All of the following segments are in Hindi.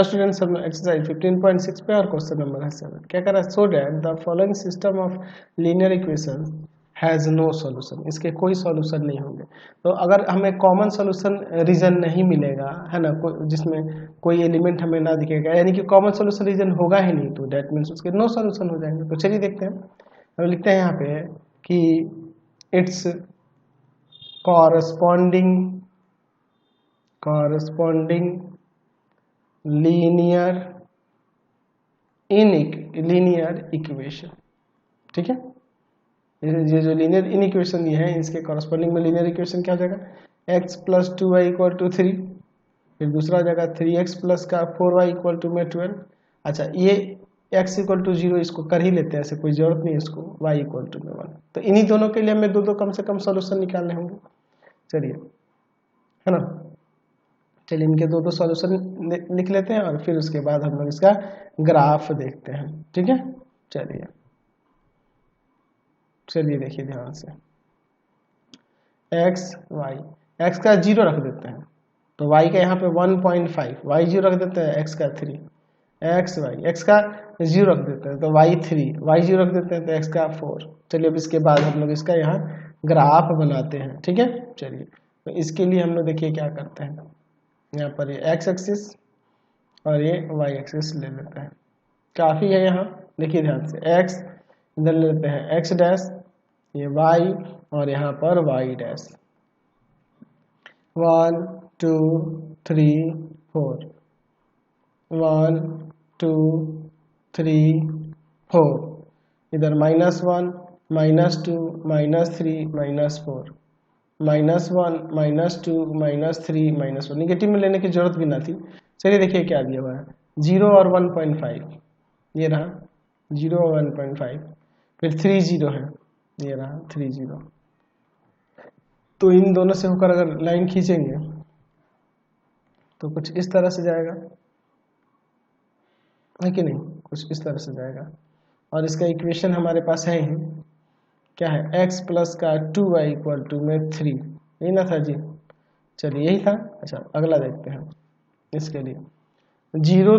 स्टूडेंट्स हम एक्सरसाइज 15.6 पे और क्वेश्चन नंबर है 7। क्या कर रहा है? So that the following system of linear equation has no solution, इसके कोई सॉल्यूशन नहीं होंगे। तो अगर हमें कॉमन सॉल्यूशन रीजन नहीं मिलेगा, है ना, जिसमें कोई एलिमेंट हमें ना दिखेगा, यानी कि कॉमन सॉल्यूशन रीजन होगा ही नहीं, तो दैट मीन्स उसके नो सॉल्यूशन हो जाएंगे। तो चलिए देखते हैं। हम लिखते हैं यहाँ पे कि इट्स कॉरस्पॉन्डिंग लीनियर इक्वेशन, ठीक है। ये जो लीनियर इन इक्वेशन ये है, इसके कॉरस्पॉन्डिंग में लीनियर इक्वेशन क्या हो जाएगा? x plus 2y equal to 3, फिर दूसरा हो जाएगा 3x प्लस का 4y इक्वल टू में 12। अच्छा, ये x इक्वल टू 0 इसको कर ही लेते हैं, ऐसे कोई जरूरत नहीं है इसको, y इक्वल टू में 1। तो इन्हीं दोनों के लिए हमें दो कम से कम सॉल्यूशन निकालने होंगे। चलिए, है ना, चलिए इनके दो सॉल्यूशन लिख लेते हैं और फिर उसके बाद हम लोग इसका ग्राफ देखते हैं, ठीक है। चलिए देखिए ध्यान से, x का 0 रख देते हैं, तो y का यहाँ पे 1.5, y 0 रख देते हैं, x का 3, x का 0 रख देते हैं तो y 3, y 0 रख देते हैं तो x का 4। चलिए अब इसके बाद हम लोग इसका यहाँ ग्राफ बनाते हैं, ठीक है। चलिए, तो इसके लिए हम लोग देखिए क्या करते हैं, यहाँ पर ये x एक्सिस और ये y एक्सिस ले लेते हैं, काफ़ी है। यहाँ देखिए ध्यान से, x इधर ले लेते हैं x डैश, ये y और यहाँ पर y डैश, 1 2 3 4, 1 2 3 4, इधर -1 -2 -3 -4, -1 -2 -3 -1, निगेटिव में लेने की जरूरत भी ना थी। चलिए देखिए क्या दिया हुआ है, 0 और 1.5, ये रहा 0 और 1.5, फिर 3 0 है, ये रहा 3 0। तो इन दोनों से होकर अगर लाइन खींचेंगे तो कुछ इस तरह से जाएगा, है कि नहीं, कुछ इस तरह से जाएगा। और इसका इक्वेशन हमारे पास है ही, क्या है, x प्लस का 2y इक्वल टू में 3, यही ना था जी। चलिए यही था। अच्छा, अगला देखते हैं इसके लिए, 0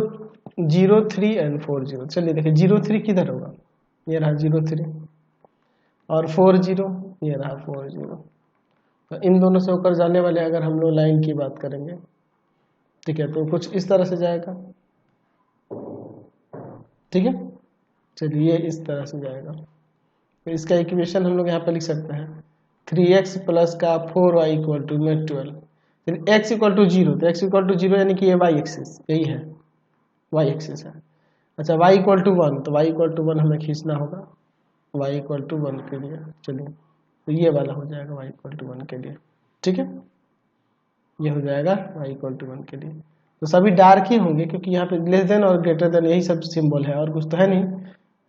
0 3 एंड 4 0। चलिए देखिए 0 3 किधर होगा, ये रहा 0 3, और 4 0, ये रहा 4 0। तो इन दोनों से होकर जाने वाले अगर हम लोग लाइन की बात करेंगे, ठीक है, तो कुछ इस तरह से जाएगा, ठीक है। चलिए इस तरह से जाएगा, तो इसका इक्वेशन हम लोग यहाँ पे लिख सकते हैं, 3x प्लस का 4y इक्वल टू में 12, फिर x इक्वल टू 0, तो x इक्वल टू 0 यानी कि ये y एक्सिस, यही है y एक्सिस है। अच्छा, y इक्वल टू 1, तो y इक्वल टू 1 हमें खींचना होगा y इक्वल टू 1 के लिए। चलिए, तो ये वाला हो जाएगा y इक्वल टू 1 के लिए, ठीक है, ये हो जाएगा y इक्वल टू 1 के लिए। तो सभी डार्क ही होंगे क्योंकि यहाँ पे लेस देन और ग्रेटर देन यही सब सिंबल है, और कुछ तो है नहीं,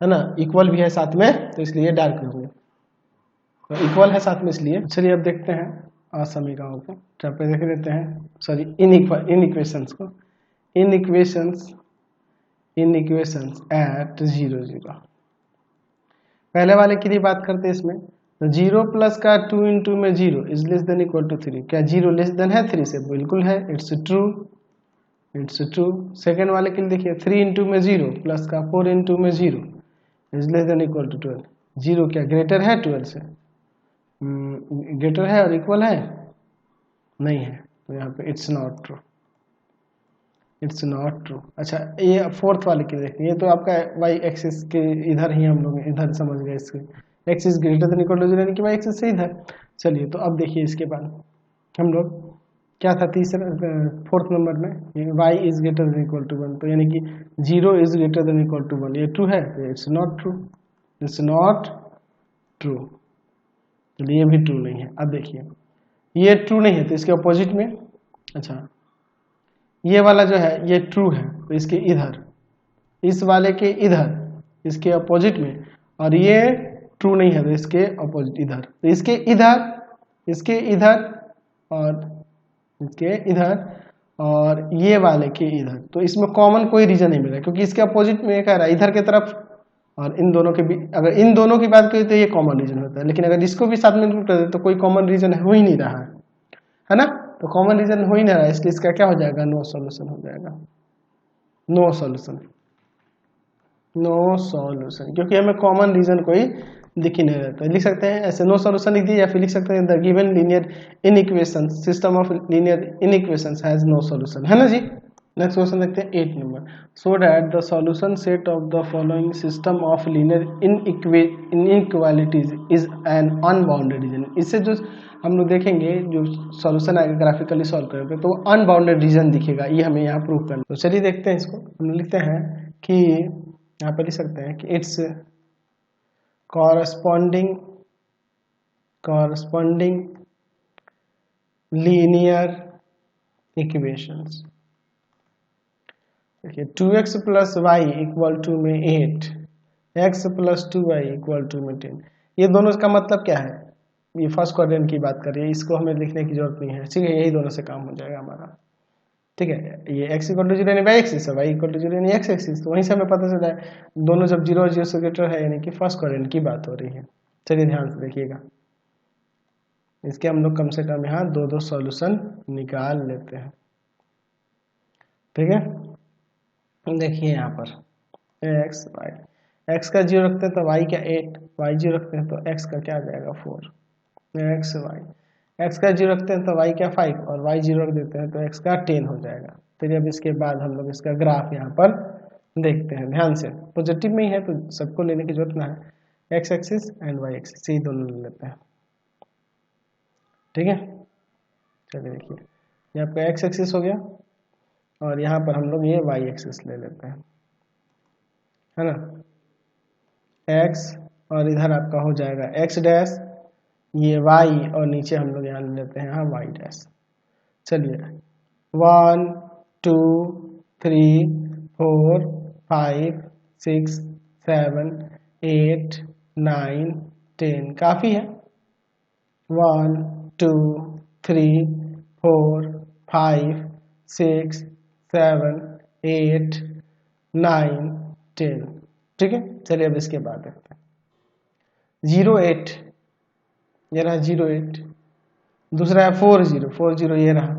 है ना, इक्वल भी है साथ में, तो इसलिए डार्क होंगे, तो इक्वल है साथ में इसलिए। चलिए अब देखते हैं असमीकरणों को, यहाँ पे देख लेते हैं, सॉरी इन इक्वेशंस को, इन इक्वेशंस एट 0 0। पहले वाले की बात करते हैं, इसमें 0 प्लस का 2 इंटू में 0 is less than equal to 3, क्या 0 लेस देन है 3 से? बिल्कुल है, इट्स ट्रू। सेकेंड वाले के लिए देखिए, 3 इंटू में 0 प्लस का 4 इंटू में 0 is less than equal to 12, 0 क्या ग्रेटर है 12 से? ग्रेटर है और इक्वल है नहीं है, तो यहाँ पे इट्स नॉट ट्रू। अच्छा, ये फोर्थ वाले के देखिए, ये तो आपका y एक्सिस के इधर ही हम लोग इधर समझ गए, इसके x is greater than equal to 0 यानी कि y एक्सिस से इधर। चलिए, तो अब देखिए इसके बाद हम लोग क्या था, फोर्थ नंबर में y is greater than equal to 1, तो यानी कि 0 is greater than equal to 1, ये ट्रू है, इट्स नॉट ट्रू। चलिए, ये भी ट्रू नहीं है। अब देखिए, ये ट्रू नहीं है तो इसके अपोजिट में, अच्छा ये वाला जो है ये ट्रू है, तो इसके इधर, इस वाले के इधर, इसके अपोजिट में, और ये ट्रू नहीं है तो इसके अपोजिट इधर, तो इसके इधर और ये वाले के इधर, तो इसमें कॉमन कोई रीजन नहीं मिला क्योंकि इसके अपोजिट में कह रहा है इधर के तरफ, और इन दोनों के भी, अगर इन दोनों की बात करें तो ये कॉमन रीजन होता है, लेकिन अगर इसको भी साथ में इंक्लूड कर दे तो कोई कॉमन रीजन हो ही नहीं रहा है ना, तो कॉमन रीजन हो ही नहीं रहा है, इसलिए इसका क्या हो जाएगा, नो सॉल्यूशन हो जाएगा। नो सॉल्यूशन, नो सॉल्यूशन, क्योंकि हमें कॉमन रीजन कोई दिख ही नहीं रहता। लिख सकते हैं ऐसे, नो सॉल्यूशन लिख दिए, या फिर लिख सकते हैं the given linear inequation system of linear inequations has no solution, है ना जी। नेक्स्ट क्वेश्चन देखते हैं 8 number. So that the solution set of the following system of linear inequalities is an unbounded region. इससे जो हम लोग देखेंगे जो सॉल्यूशन आएगा ग्राफिकली सॉल्व करेंगे तो अनबाउंडेड रीजन दिखेगा, ये हमें यहाँ प्रूव करना। तो चलिए देखते हैं इसको। हम लिखते हैं कि यहाँ पर लिख सकते हैं कि इट्स corresponding linear equations। देखिए 2x plus y equal to में 8, x plus 2y equal to में 10, ये दोनों का मतलब क्या है? ये फर्स्ट क्वाड्रेंट की बात कर रही है, इसको हमें लिखने की जरूरत नहीं है, ठीक है, यही दोनों से काम हो जाएगा हमारा, ठीक है। ये x इक्वल टू 0 यानी y एक्सिस है, y इक्वल टू 0 यानी x एक्सिस, तो वहीं से हमें पता चला है दोनों जब 0 और 0 से ग्रेटर है यानी कि फर्स्ट क्वाड्रेंट की बात हो रही है। चलिए ध्यान से देखिएगा, इसके हम लोग कम से कम यहाँ दो सॉल्यूशन निकाल लेते हैं, ठीक है। देखिए यहाँ पर x y, x का 0 रखते हैं तो y क्या 8, y 0 रखते हैं तो x का क्या आ जाएगा 4, x y, x का 0 रखते हैं तो y क्या 5 और y 0 रख देते हैं तो x का 10 हो जाएगा। फिर अब इसके बाद हम लोग इसका ग्राफ यहाँ पर देखते हैं ध्यान से, पॉजिटिव में ही है तो सबको लेने की जरूरत ना है, x axis and y axis यही दोनों ले लेते हैं, ठीक है। चलिए देखिए ये आपका x एक्सिस हो गया और यहाँ पर हम लोग ये y एक्सिस ले लेते हैं, है ना, x और इधर आपका हो जाएगा x डैश, ये y और नीचे हम लोग यहाँ ले लेते हैं यहाँ y डैश। चलिए 1 2 3 4 5 6 7 8 9 10 काफी है, 1 2 3 4 5 6 7 8 9 10, ठीक है। चलिए अब इसके बाद देखते हैं 0 8, ये रहा 0 8, दूसरा है 4 0 ये रहा,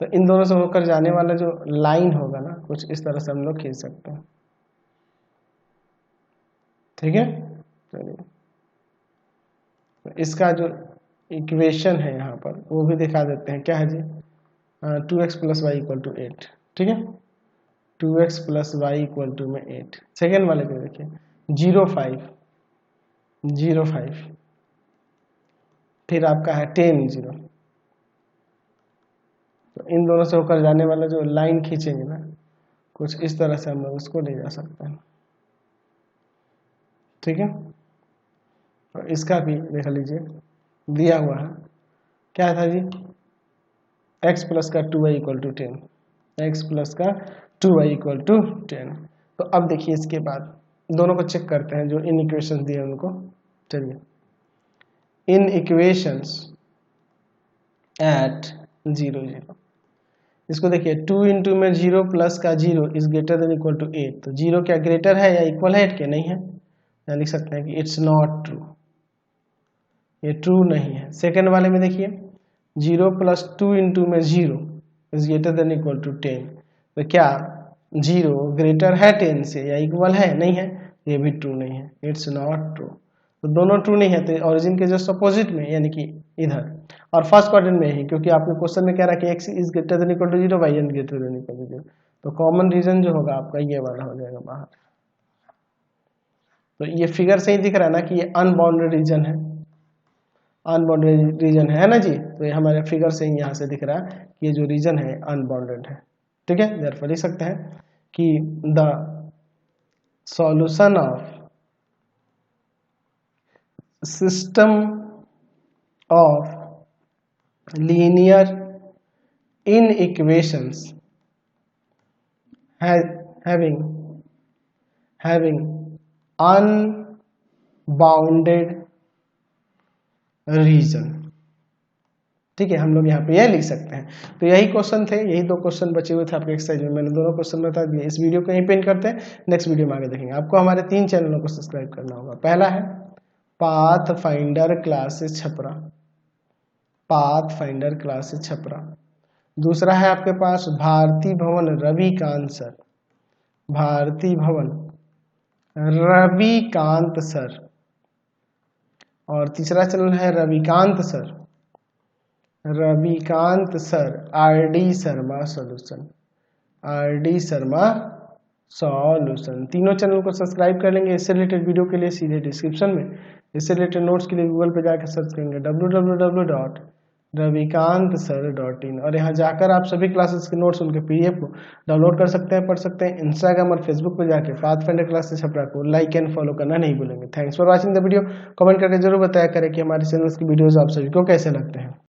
तो इन दोनों से होकर जाने वाला जो लाइन होगा ना कुछ इस तरह से हम लोग खींच सकते हैं, ठीक है। चलिए तो इसका जो इक्वेशन है यहाँ पर वो भी दिखा देते हैं, क्या है जी, 2x plus y equal to 8, ठीक है, 2x plus y equal to में 8। सेकेंड वाले को देखिए 0 5 0 5, फिर आपका है 10 0, तो इन दोनों से होकर जाने वाला जो लाइन खींचेंगे ना कुछ इस तरह से हम लोग उसको ले जा सकते हैं, ठीक है। और इसका भी देख लीजिए दिया हुआ है, क्या था जी, x प्लस का 2y equal to 10, x plus का 2y इक्वल टू 10। तो अब देखिए इसके बाद दोनों को चेक करते हैं जो इन इक्वेशंस दिए उनको। चलिए इन इक्वेशंस एट 0 0, इसको देखिए 2 इंटू में 0 प्लस का 0 is greater than equal to 8, तो 0 क्या ग्रेटर है या इक्वल है 8 के? नहीं है, या लिख सकते हैं कि इट्स नॉट ट्रू, ये ट्रू नहीं है। सेकेंड वाले में देखिए 0 प्लस 2 इंटू में 0 is greater than equal to 10, तो क्या 0 ग्रेटर है 10 से या इक्वल है? नहीं है, ये भी ट्रू नहीं है, इट्स नॉट ट्रू। तो दोनों ट्रू नहीं है, तो ओरिजिन के जस्ट अपोजिट में यानी कि इधर और फर्स्ट क्वाड्रेंट में ही, क्योंकि आपने क्वेश्चन में कह रहा है कि x is greater than equal to 0, y is greater than equal to 0, तो कॉमन रीजन जो होगा आपका ये वाला हो जाएगा बाहर। तो ये फिगर से ही दिख रहा है ना कि ये अनबाउंडेड रीजन है, अनबाउंडेड रीजन है ना जी, तो ये हमारे फिगर से ही यहाँ से दिख रहा है कि ये जो रीजन है अनबाउंडेड है, ठीक है। देयरफॉर लिख सकते हैं कि the solution of system of linear inequations having unbounded region, ठीक है, हम लोग यहाँ पे यह लिख सकते हैं। तो यही क्वेश्चन थे, यही दो क्वेश्चन बचे हुए थे आपके एक्सरसाइज में, मैंने दोनों क्वेश्चन बता दिए। इस वीडियो को यहीं पे एंड करते हैं, नेक्स्ट वीडियो में आगे देखेंगे। आपको हमारे 3 चैनलों को सब्सक्राइब करना होगा। पहला है path finder classes Chhapra, path finder classes Chhapra. दूसरा है आपके पास भारती भवन रविकांत सर, भारती भवन रविकांत सर। और तीसरा चैनल है Ravikant sir, Ravikant sir RD Sharma solution, RD Sharma solution. तीनों चैनल को सब्सक्राइब कर लेंगे। इससे रिलेटेड वीडियो के लिए सीधे डिस्क्रिप्शन में, इससे रिलेटेड नोट्स के लिए गूगल पे जाकर सर्च करेंगे www.ravikantsir.in और यहाँ जाकर आप सभी क्लासेस के नोट्स उनके PDF को डाउनलोड कर सकते हैं, पढ़ सकते हैं। इंस्टाग्राम और फेसबुक पर जाकर पाथफाइंडर क्लासेस छपरा को लाइक एंड फॉलो करना नहीं भूलेंगे। Thanks for watching the video. Comment करके जरूर बताया करें कि हमारे चैनल की वीडियोस आप सभी को कैसे लगते हैं।